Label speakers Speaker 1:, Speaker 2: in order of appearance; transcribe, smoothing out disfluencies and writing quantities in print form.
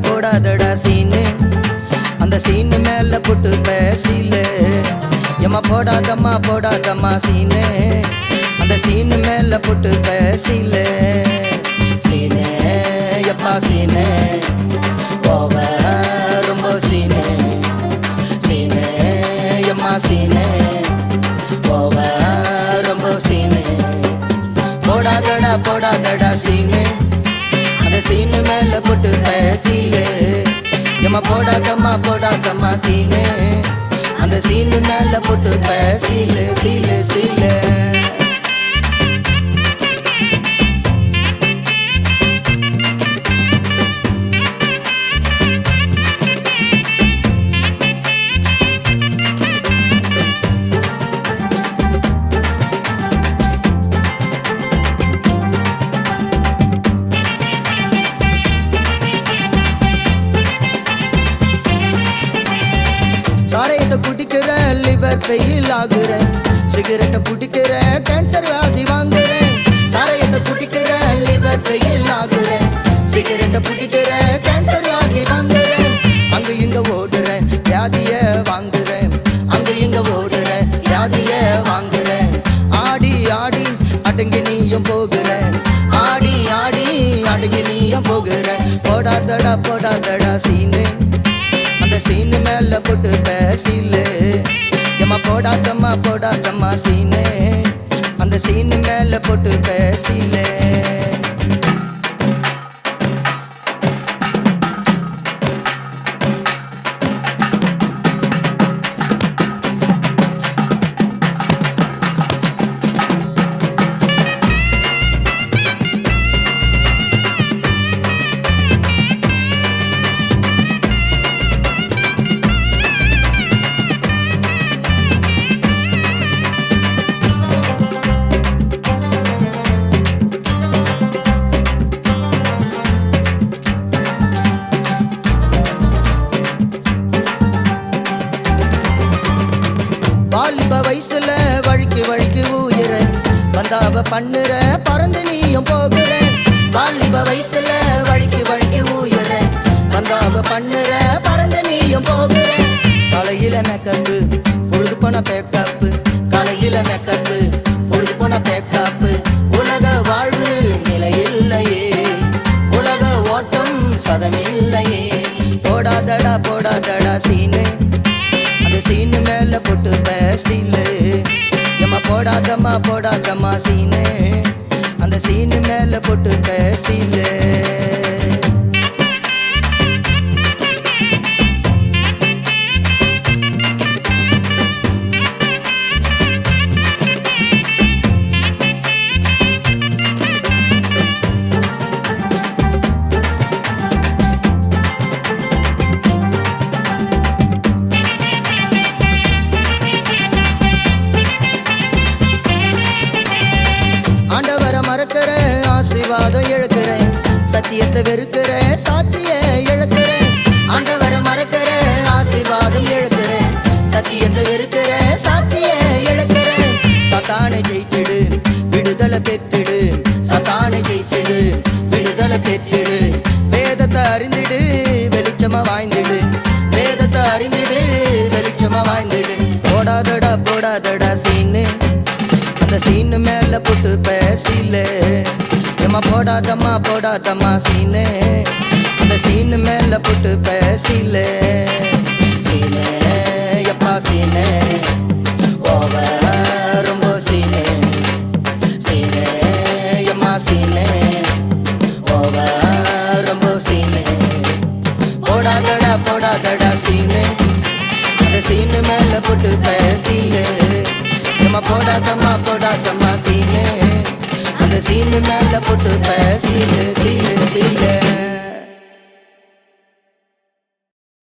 Speaker 1: போடாதடா சீனு அந்த சீனு மேல புட்டு பேசில எம்மா போடாதம்மா சீனு அந்த சீனு மேல புட்டு பேசில சீனு எப்பா சீனு போவ ரொம்ப சீனு சீனு எம்மா சீனு போவ ரொம்ப சீனு போடாதடா சீனு அந்த சீனு மேல புட்டு பேசில எம்மா போடாதம்மா சீனு அந்த சீனு மேல புட்டு பேசில சீல சாரையத்தை குடிக்கிற லிவர் ஃபெயில் ஆகுறேன் சிகரெட்டை பிடிக்கிற கேன்சர் வியாதி வாங்குறேன் சாரையத்தை குடிக்கிற லிவர் ஃபெயில் ஆகுறேன் சிகரெட்டை பிடிக்கிற கேன்சர் வியாதி வாங்குறேன் அங்க இங்க ஓடுறேன் வியாதிய வாங்குறேன் அங்க இங்க ஓடுறேன் வியாதிய வாங்குறேன் ஆடி அடங்கி நீயும் போகிறேன் ஆடி அடங்கி நீயும் போகிறேன் போடாதடா சீனு அந்த சீனு மேல புட்டு பேசில எம்மா போடாதம்மா சீனு அந்த சீனு மேல புட்டு பேசில வாலிப வயசுல வழுக்கி ஊயிற வந்தாவ பண்ணுற பறந்து நீயும் போகிற வாலிப வயசுல வழுக்கி ஊயிற வந்தாவ பண்ணுற பறந்து நீயும் போகிற காலையில மேக்கப்பு பொழுது போன பேக்கப்பு காலையில மேக்கப்பு பொழுது போன பேக்கப்பு உலக வாழ்வு நிலையில்லையே உலக ஓட்டம் சதமில்லையே போடாதடா சீனு அந்த சீனு மேல புட்டு பேசில எம்மா போடாதம்மா சீனு அந்த சீனு மேல புட்டு பேசில ஆண்டவரை மறக்கிற ஆசீர்வாதம் இழக்கிறேன் சத்தியத்தை வெறுக்கிற சாட்சிய இழக்கிறேன் ஆண்டவரை மறக்கிற ஆசீர்வாதம் இழக்கிறேன் சத்தியத்தை வெறுக்கிற சாட்சிய இழக்கிறேன் சத்தானை ஜெயிச்சிடு விடுதலை பெற்றிடு சத்தானை ஜெயிச்சிடு விடுதலை பெற்றிடு வேதத்தை அறிந்திடு வெளிச்சமா வாழ்ந்திடு வேதத்தை அறிந்திடு வெளிச்சமா வாழ்ந்திடு போடாதடா சீனு அந்த சீனு மேல புட்டு பேசில எம்மா போடாதம்மா சீனு அந்த சீனு மேல புட்டு பேசில சீனு எப்பா சீனு ஓவ ரொம்ப சீனு சீனு எம்மா சீனு ஓவ ரொம்ப சீனு போடாதடா சீனு அந்த சீனு மேல புட்டு பேசில எம்மா போடாதம்மா சீனு அந்த சீனு மேல புட்டு பேசில சீல